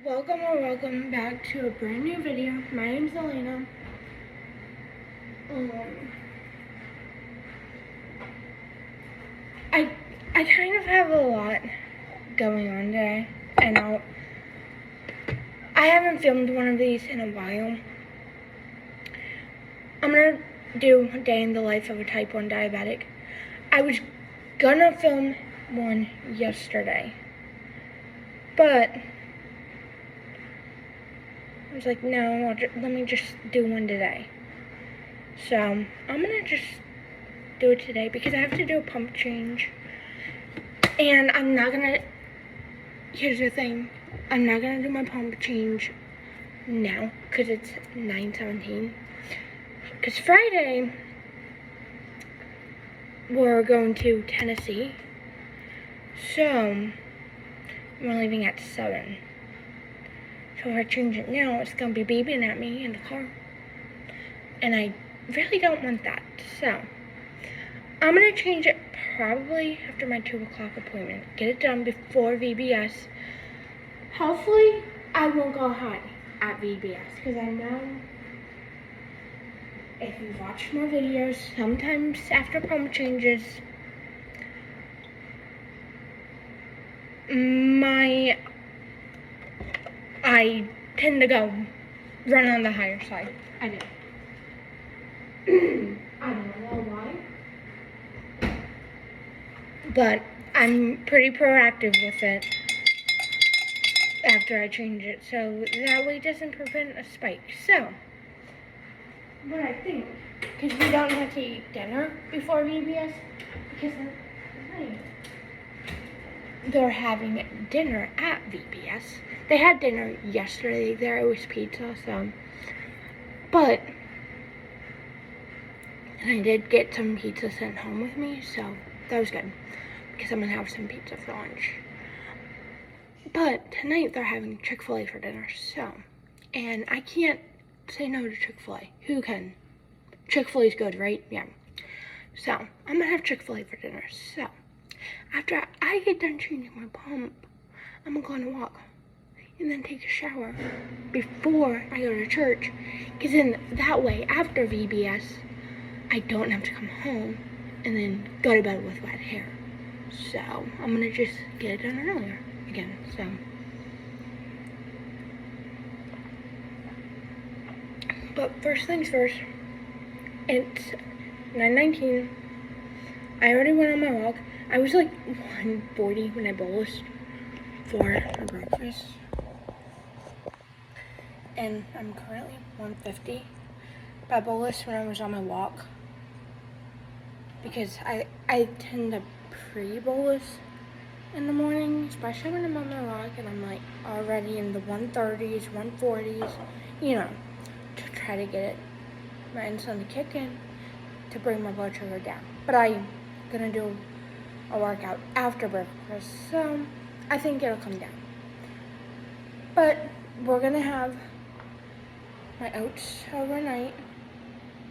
Welcome back to a brand new video. My name's Elena. I kind of have a lot going on today, and I haven't filmed one of these in a while. I'm gonna do a day in the life of a type 1 diabetic. I was gonna film one yesterday, but I was like, no, let me just do one today. So I'm gonna just do it today because I have to do a pump change. And I'm not gonna, here's the thing, I'm not gonna do my pump change now because it's 9:17. Because Friday, we're going to Tennessee. So, we're leaving at 7. So if I change it now, it's gonna be beeping at me in the car. And I really don't want that. So, I'm gonna change it probably after my 2 o'clock appointment. Get it done before VBS. Hopefully, I won't go high at VBS because I know if you watch more videos, sometimes after pump changes, I tend to go run on the higher side. I do. I don't know why. But I'm pretty proactive with it after I change it, so that way it doesn't prevent a spike. So, what I think, because we don't have to eat dinner before VBS, because they're having dinner at VBS. They had dinner yesterday. There was pizza, so, but I did get some pizza sent home with me, so that was good, because I'm gonna have some pizza for lunch. But tonight they're having Chick-fil-A for dinner, so, and I can't say no to Chick-fil-A. Who can? Chick-fil-A's good, right? Yeah. So, I'm gonna have Chick-fil-A for dinner. So, after I get done changing my pump, I'm gonna go on a walk and then take a shower before I go to church. Because then that way, after VBS, I don't have to come home and then go to bed with wet hair. So, I'm gonna just get it done earlier again. So, but first things first, it's 9:19. I already went on my walk. I was like 140 when I bolused for my breakfast. And I'm currently 150. But I bolused when I was on my walk. Because I tend to pre-bolus in the morning, especially when I'm on my walk and I'm like already in the 130s, 140s, you know, to try to get my insulin to kick in to bring my blood sugar down. But I'm gonna do a workout after breakfast, so I think it'll come down. But we're gonna have my oats overnight.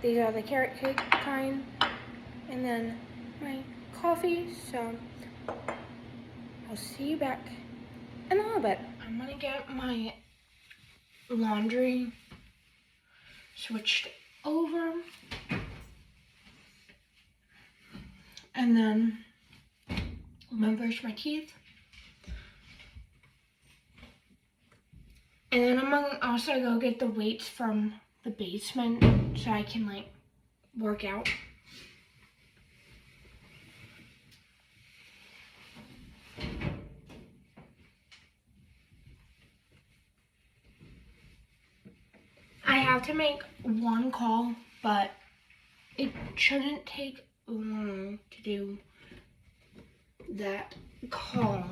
These are the carrot cake kind, and then my coffee. So I'll see you back in a little bit. I'm gonna get my laundry switched over, and then I'm gonna brush my teeth, and then I'm gonna also go get the weights from the basement so I can like work out. I have to make one call, but it shouldn't take long to do that call.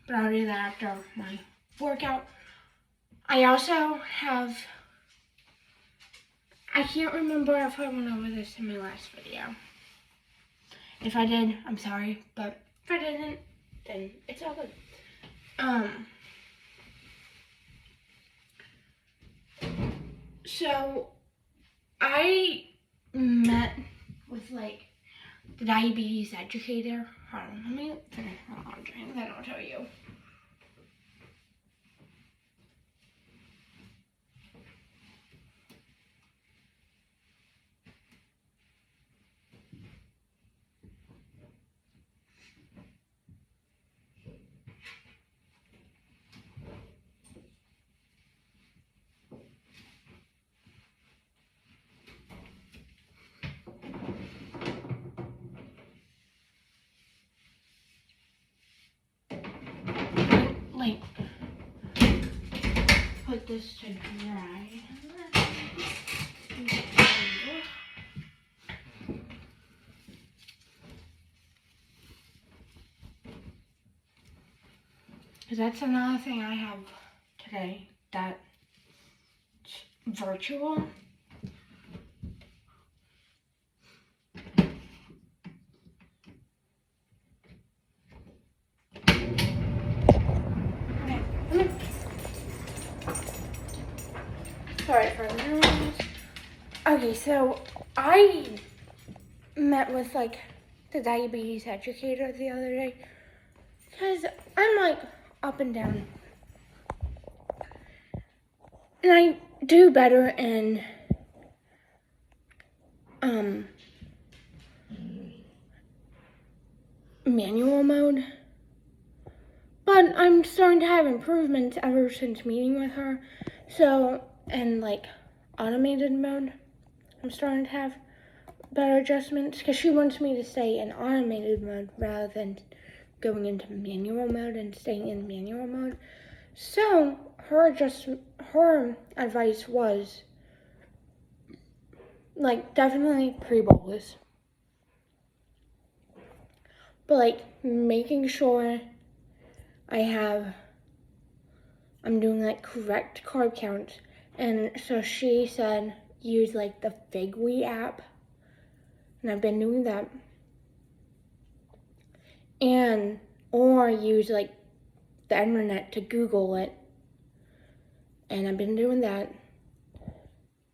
But I'll do that after my workout. I also have, I can't remember if I went over this in my last video. If I did, I'm sorry, but if I didn't, then it's all good. So I met with like the diabetes educator. Hold on, let me finish my laundry and then I'll tell you. Like, put this to dry. Because that's another thing I have today, that's virtual. Sorry for the noise. Okay, so I met with like the diabetes educator the other day because I'm like up and down. And I do better in manual mode. But I'm starting to have improvements ever since meeting with her. So, in like automated mode, I'm starting to have better adjustments because she wants me to stay in automated mode rather than going into manual mode and staying in manual mode. So, her advice was like definitely pre-bolus. But like making sure I'm doing like correct carb counts. And so she said use like the Figwe app. And I've been doing that. And or use like the internet to Google it. And I've been doing that.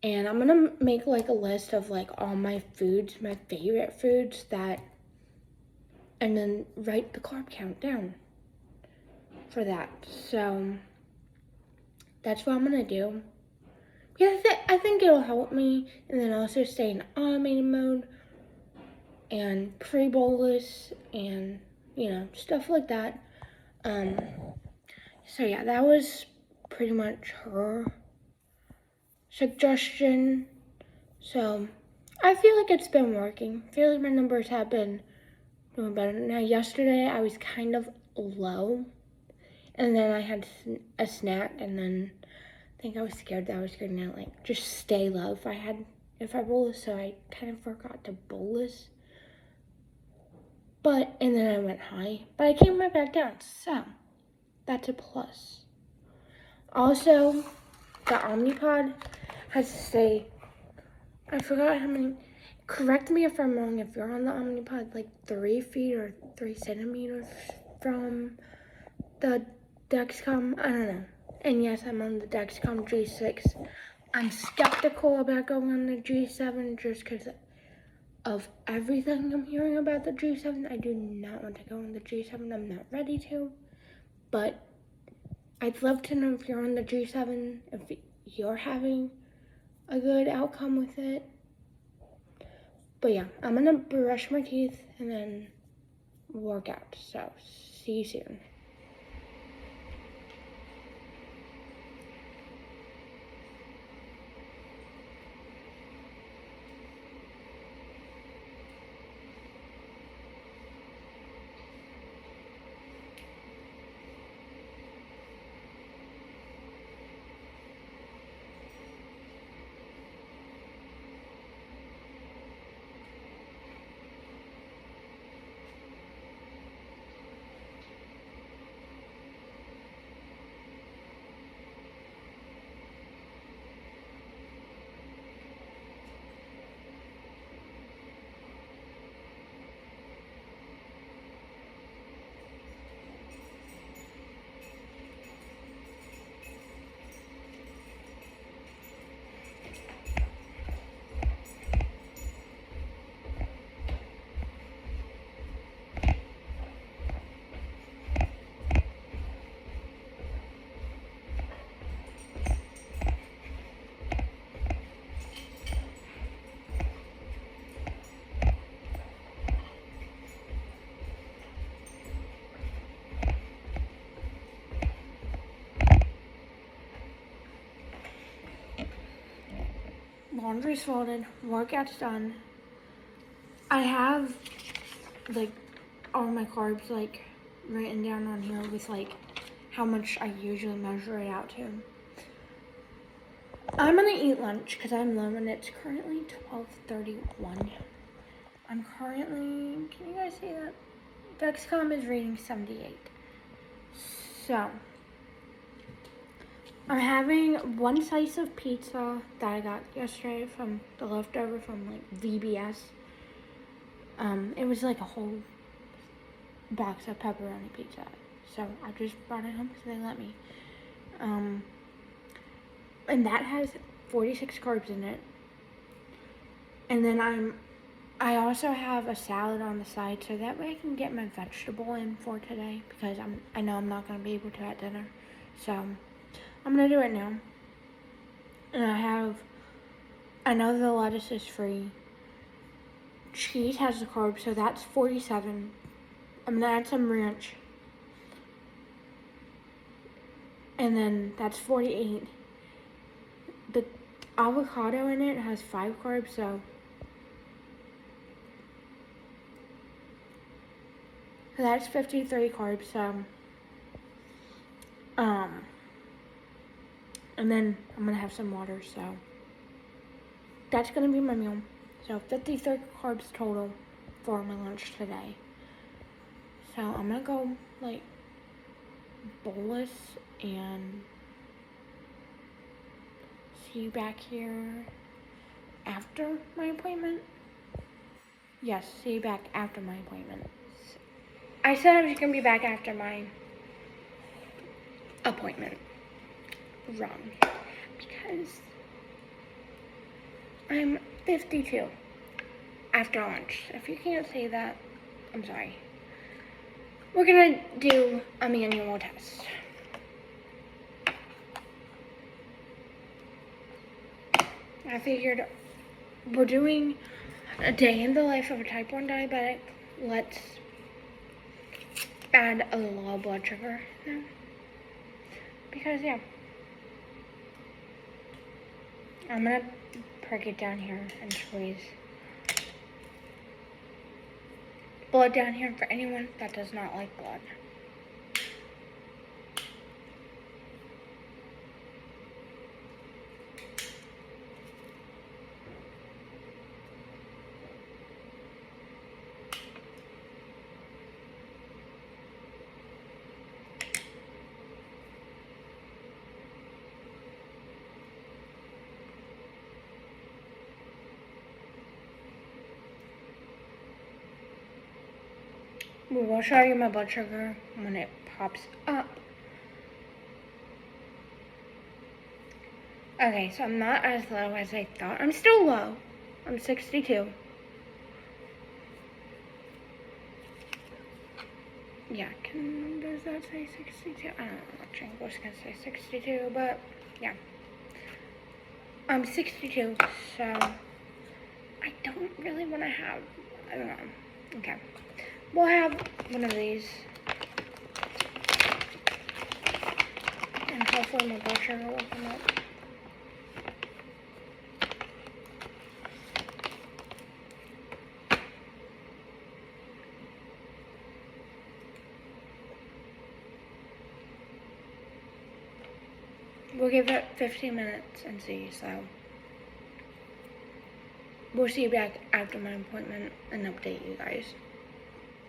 And I'm gonna make like a list of like all my foods, my favorite foods and then write the carb count down for that. So that's what I'm gonna do. Because I think it'll help me, and then also stay in automated mode and pre-bolus and stuff like that. So yeah, that was pretty much her suggestion. So I feel like it's been working. I feel like my numbers have been doing better. Now yesterday I was kind of low, and then I had a snack, and then I think I was scared that I was gonna like just stay low if I bolus, so I kind of forgot to bolus. And then I went high, but I came right back down, so that's a plus. Also, the Omnipod has to stay, I forgot how many, correct me if I'm wrong, if you're on the Omnipod, like 3 feet or 3 centimeters from the Dexcom, I don't know. And yes, I'm on the Dexcom G6. I'm skeptical about going on the G7 just because of everything I'm hearing about the G7. I do not want to go on the G7. I'm not ready to. But I'd love to know if you're on the G7, if you're having a good outcome with it. But yeah, I'm gonna brush my teeth and then work out. So, see you soon. laundry's folded, workout's done. I have like all my carbs like written down on here with like how much I usually measure it out to. I'm gonna eat lunch because I'm low and it's currently 12:31. I'm currently, can you guys see that? Dexcom is reading 78. So, I'm having one slice of pizza that I got yesterday from the leftover from like VBS. It was like a whole box of pepperoni pizza. So I just brought it home because they let me. And that has 46 carbs in it. And then I also have a salad on the side so that way I can get my vegetable in for today because I know I'm not going to be able to at dinner. So I'm going to do it now. And I know the lettuce is free. Cheese has the carbs, so that's 47. I'm going to add some ranch. And then that's 48. The avocado in it has 5 carbs, so that's 53 carbs, so and then I'm gonna have some water, so that's gonna be my meal. So 53 carbs total for my lunch today. So I'm gonna go like bolus and see you back here after my appointment. Yes, see you back after my appointment. I said I was gonna be back after my appointment. Wrong. Because I'm 52 after lunch. If you can't say that, I'm sorry. We're gonna do a manual test. I figured we're doing a day in the life of a type 1 diabetic. Let's add a low blood sugar now. Because, yeah. I'm gonna prick it down here and squeeze blood down here for anyone that does not like blood. We will show you my blood sugar when it pops up. Okay, so I'm not as low as I thought. I'm still low. I'm 62. Yeah, does that say 62? I don't know. Jingle was gonna say 62, but yeah. I'm 62, so I don't really want to have, I don't know. Okay. We'll have one of these. And hopefully my blood sugar will come up. We'll give it 15 minutes and see, so we'll see you back after my appointment and update you guys.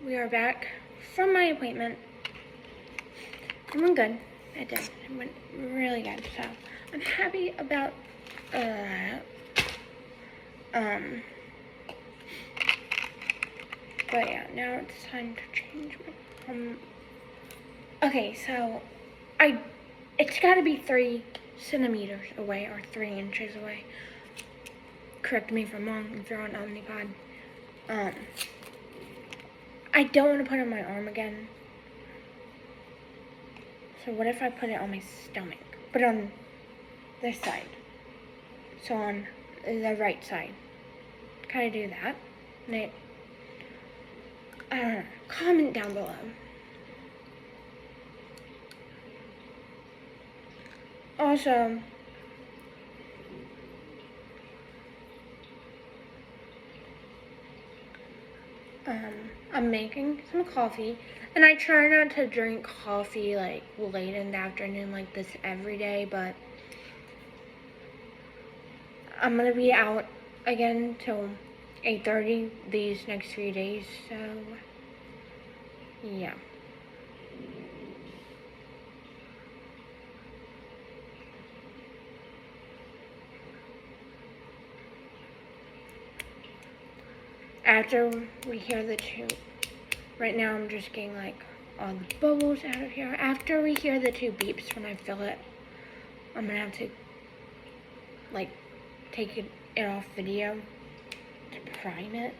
We are back from my appointment. It went good. It did. It went really good. So I'm happy about that. But yeah, now it's time to change my okay, so it's gotta be 3 centimeters away or 3 inches away. Correct me if I'm wrong if you're on Omnipod. I don't want to put it on my arm again. So what if I put it on my stomach? Put it on this side. So on the right side. Can I do that? I don't know. Comment down below. Also, I'm making some coffee, and I try not to drink coffee like late in the afternoon like this every day, but I'm gonna be out again till 8:30 these next few days, so yeah. After we hear the two, right now I'm just getting like all the bubbles out of here. After we hear the two beeps when I fill it, I'm gonna have to like take it off video to prime it.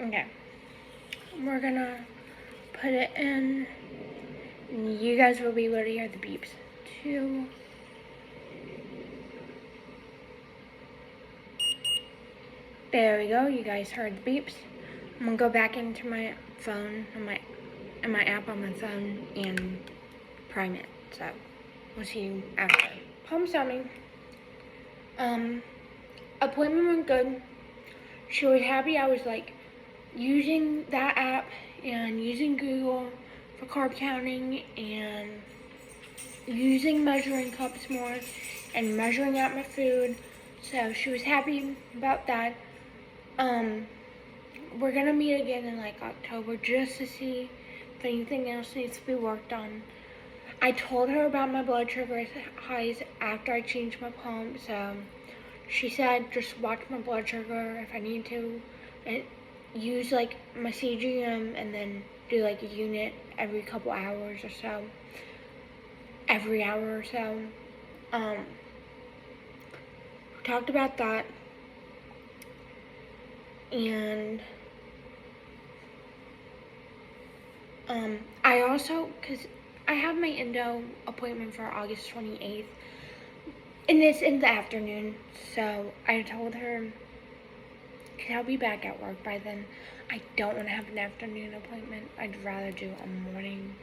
Okay, we're gonna put it in, and you guys will be able to hear the beeps too. There we go, you guys heard the beeps. I'm gonna go back into my phone, on my app on my phone, and prime it. So we'll see you after. Palm Summing. Appointment went good. She was happy I was like using that app and using Google for carb counting and using measuring cups more and measuring out my food. So she was happy about that. We're gonna meet again in like October just to see if anything else needs to be worked on. I told her about my blood sugar highs after I changed my pump, so she said just watch my blood sugar if I need to, and use like my CGM and then do like a unit every couple hours or so, every hour or so. We talked about that, and I also, because I have my endo appointment for August 28th, and it's in the afternoon, so I told her, because I'll be back at work by then, I don't want to have an afternoon appointment. I'd rather do a morning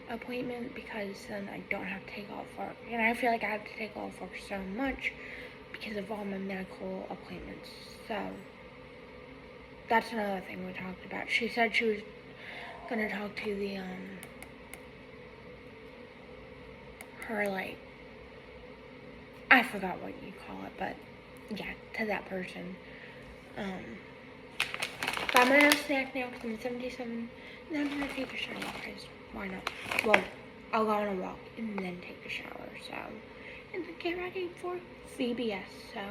appointment because then I don't have to take off work. And I feel like I have to take off work so much because of all my medical appointments. So that's another thing we talked about. She said she was gonna talk to the her like, I forgot what you call it, but yeah, to that person. But I'm gonna have a snack now because I'm 77, and then I'm gonna take a shower because why not? Well, I'll go on a walk and then take a shower, so, and then get ready for VBS, so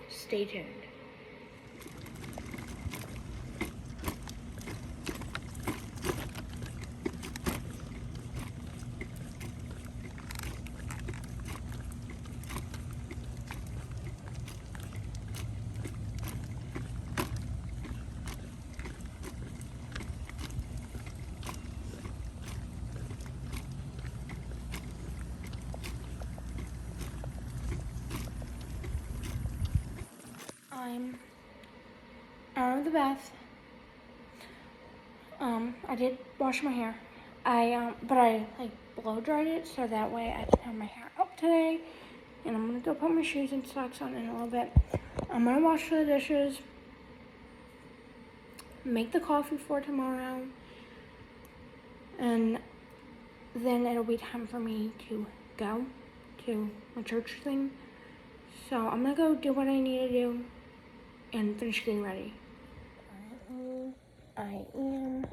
stay tuned. I'm out of the bath. I did wash my hair. But I like blow dried it so that way I can have my hair up today. And I'm gonna go put my shoes and socks on in a little bit. I'm gonna wash the dishes, make the coffee for tomorrow, and then it'll be time for me to go to my church thing. So I'm gonna go do what I need to do and finish getting ready. I am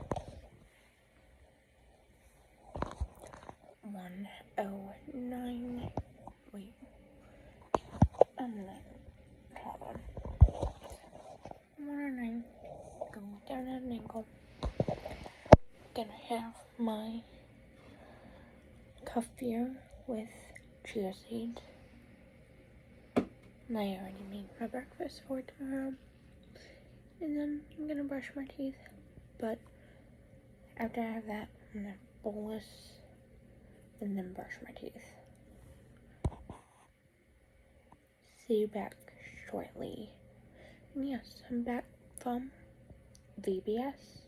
109. Wait, I'm gonna hold on. 109. Go down at an angle. Gonna have my kefir with chia seeds. And I already made my breakfast for tomorrow. And then I'm gonna brush my teeth. But after I have that, I'm gonna bolus and then brush my teeth. See you back shortly. And yes, I'm back from VBS.